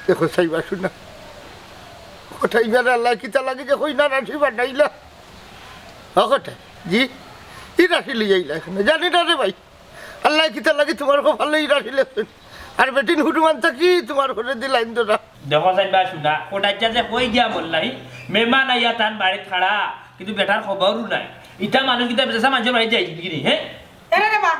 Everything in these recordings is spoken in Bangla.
দেখো সাইবা শুনা কোথায় বেড়া আল্লাহ কিতা লাগে যে কই না রাশি বানাইলা কোথায় জি ই রাশি লিয়াইলা এখানে জানি না রে ভাই আল্লাহ কিতা লাগে তোমার খুব ভালোই রাশি লেখছেন আর বেটিন হুটুমান থাকি তোমার ঘরে দিলাইন তো না দেখো সাইবা শুনা কোটাই যে কই গিয়া বললাই মেহমান আইয়া তান বাড়ি খাড়া কিন্তু বেটার খবরও নাই ইটা মানুষ কিতা বেসা মানুষের বাড়ি যাই কি হে এরে রে বা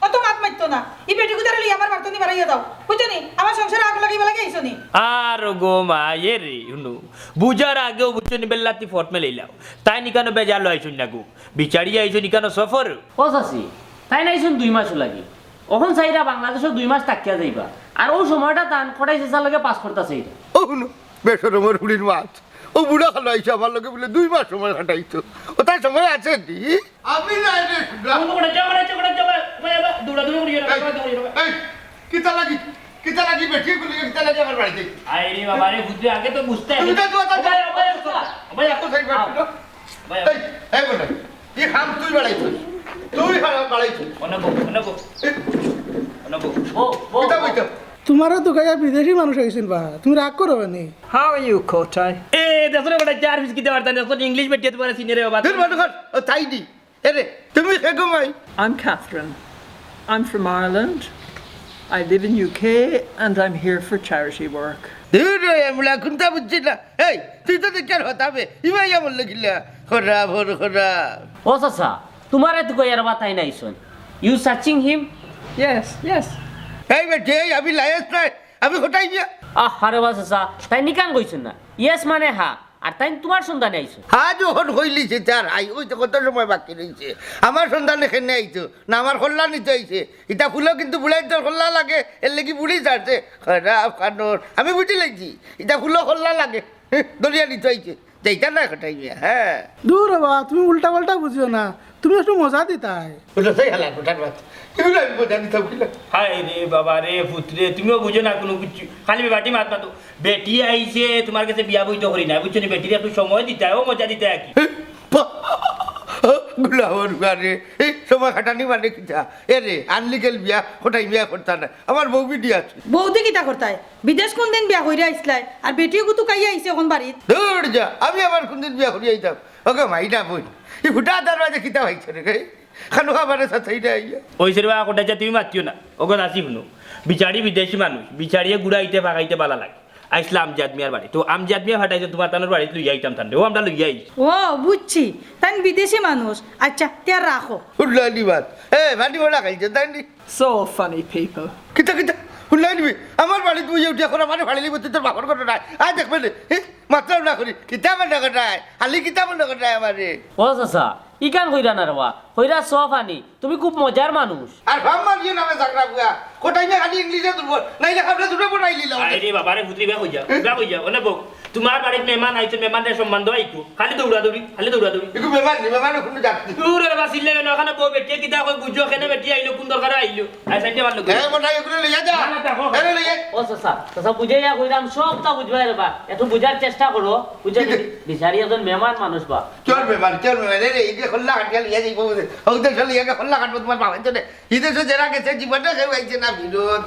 অত মাত মাইতো না ই বেটি গুদারে লই আমার বার্তনি বাড়াইয়া দাও বুঝছনি আমার সংসারে আগ লাগিবা লাগে আইছনি আর গো মা এ রে হুনু বুঝার আগেও বুঝছনি বেল্লাতি ফট মে লইলাও তাই নিকানো বেজাল আইছুন না গো বিচারি আইছুন নিকানো সফর ও চাচি তাই নাইছুন 2 মাস লাগি ওখন চাইরা বাংলাদেশে 2 মাস তাকিয়া যাইবা আর ও সময়টা তান খটাই চেষ্টা লাগে পাস করতেছে এটা ও হুনু বেসরমের হুড়ির মাছ ও বুড়া খালো আইসা আমার লোকে বলে 2 মাস সময় কাটাইছো ও তার সময় আছে দি আমি না রে কিতা লাগি বেটি গুলি কিতা লাগি আমার বাড়িতে আইরি বাবা রে বুঝতে আগে তো বুঝতে তুমি তো ভাই এত সেই ভাই এই বলে এই হাম তুই বাড়াইছো তুই বাড়াইছো অনগো ও ও কিতা কইতো তোমারা তো গায়া বিদেশি মানুষ আইছেন বা তুমি রাগ করো নি How are you, Kotai? এ দেখো বড় চার পিস কিতে পারতা না তো ইংলিশ বেটিয়ে তোমার সিনিয়র বাবা তুই বড় কর ও তাই দি এরে তুমি কে ঘুমাই I'm Catherine. I'm from Ireland. I live in UK and I'm here for charity work. দূর এমলা কোনটা বুঝছিস না এই তুই তো দেখার হতাবে ইমাই আমল লাগিলা খরাব খরাব ও চাচা তোমার এত কইয়ার বাতাই নাইছুন ইউ সার্চিং হিম Yes. এই বেটি আমি লায়েস নাই আমি কোথায় গিয়া আরে বাবা চাচা তাই নিকান কইছুন না ইয়েস মানে হ্যাঁ আর তাই তোমার সন্ধানে আইছো হ্যাঁ যখন হইলিছে তার আই ওই তো কত সময় বাকি রয়েছে আমার সন্তান এখানে আইছো না আমার খোল্লা নিতে আইছে এটা ফুলও কিন্তু বুড়াই তোর খোল্লা লাগে এর লেগে বুড়ি ছাড়ছে খারাপ কানোর আমি বুঝি লাগছি এটা ফুলও খোল্লা লাগে দরিয়া নিতে আইছে যাইতা না কোথায় গিয়া হ্যাঁ দূর বা তুমি উল্টা পাল্টা বুঝিও না তুমি একটু মজা দিতাই ওটা সেই হালা কোথার বাত এগুলো আমি বোঝা নিতাম কিনা হাই রে বাবা রে পুত্রে তুমিও বুঝো না কোনো কিছু খালি বাটি মাত মাতো বেটি আইছে তোমার কাছে বিয়া বইতে করি না বুঝছো নি বেটির একটু সময় দিতে হয় ও মজা দিতে হয় কি গুলাবর গারে এই সময় খাটানি মানে কিটা এরে আনলিগেল বিয়া কোথায় বিয়া করতা না আমার বউ বিটি আছে বৌদি কিতা করতায় বিদেশ কোন দিন বিয়া কইরা আইছলাই আর বেটিও গুতু কাইয়া আইছে এখন বাড়িত দূর যা আমি আবার কোনদিন বিয়া করি আইতাম ওকে মাইটা বই এই ফুটা দরওয়াজা কিতা হইছে রে খানো খাবারের সাথে এইটা আইয়া ওই সেরবা কোটা যা তুমি মাতিও না ওকে নাসি শুনো বিচারি বিদেশি মানুষ বিচারিয়ে গুড়াইতে ভাগাইতে ভালো লাগে আইসলা আমজাদ মিয়ার বাড়ি তো আমজাদ মিয়া ফাটাইছে তোমার তানোর বাড়িতে লইয়া আইতাম তান ও আমরা লইয়া আইছি ও বুঝছি তাই বিদেশি মানুষ আচ্ছা তিয়ার রাখো হুল্লানি বাত এ ভাটি বড়া খাইছে তাই নি So funny people. কিতা কিতা হুল্লানি আমার বাড়ি তুই উঠে এখন আমার ভাড়ি লিব তুই তোর বাপর কথা নাই আয় দেখবে রে মাত্র না করি কিতা মনে করায় হালি কিতা মনে করায় আমারে ও চাচা ইকান কইরা না রবা কইরা সব আনি তুমি খুব মজার মানুষ আর ভাব মারিও নামে ঝগড়া বুয়া কোটাই না খালি ইংলিশে দুর্বল নাইলে খাবলে দুটো বনাই লিলাম আরে বাবা রে পুত্রি বিয়া হই যা ওনে বউ তোমার বাড়িতে মেহমান আইছে মেহমানের সম্বন্ধ আইকো খালি দৌড়াদৌড়ি একটু বেমান নি বেমান কোনো যাচ্ছি দূরে বাবা সিলে না ওখানে বউ বেটি কিতা কই বুঝো কেনে বেটি আইলো কোন দরকার আইলো আই সাইডে ভালো এ মনে এগুলো লইয়া যা এরে লইয়া ও চাচা চাচা বুঝাইয়া কইরাম সবটা বুঝবাই রে বা একটু বুঝার চেষ্টা করো বুঝে বিচারি একজন মেহমান মানুষ বা চল বেমান রে এই যে খোল্লা কাটিয়া লইয়া যাইবো ওদের চলে ইয়া খোল্লা কাটবো তোমার বাবা চলে ইদেশে যারা গেছে জীবনটা কেউ আইছে না বিরোধ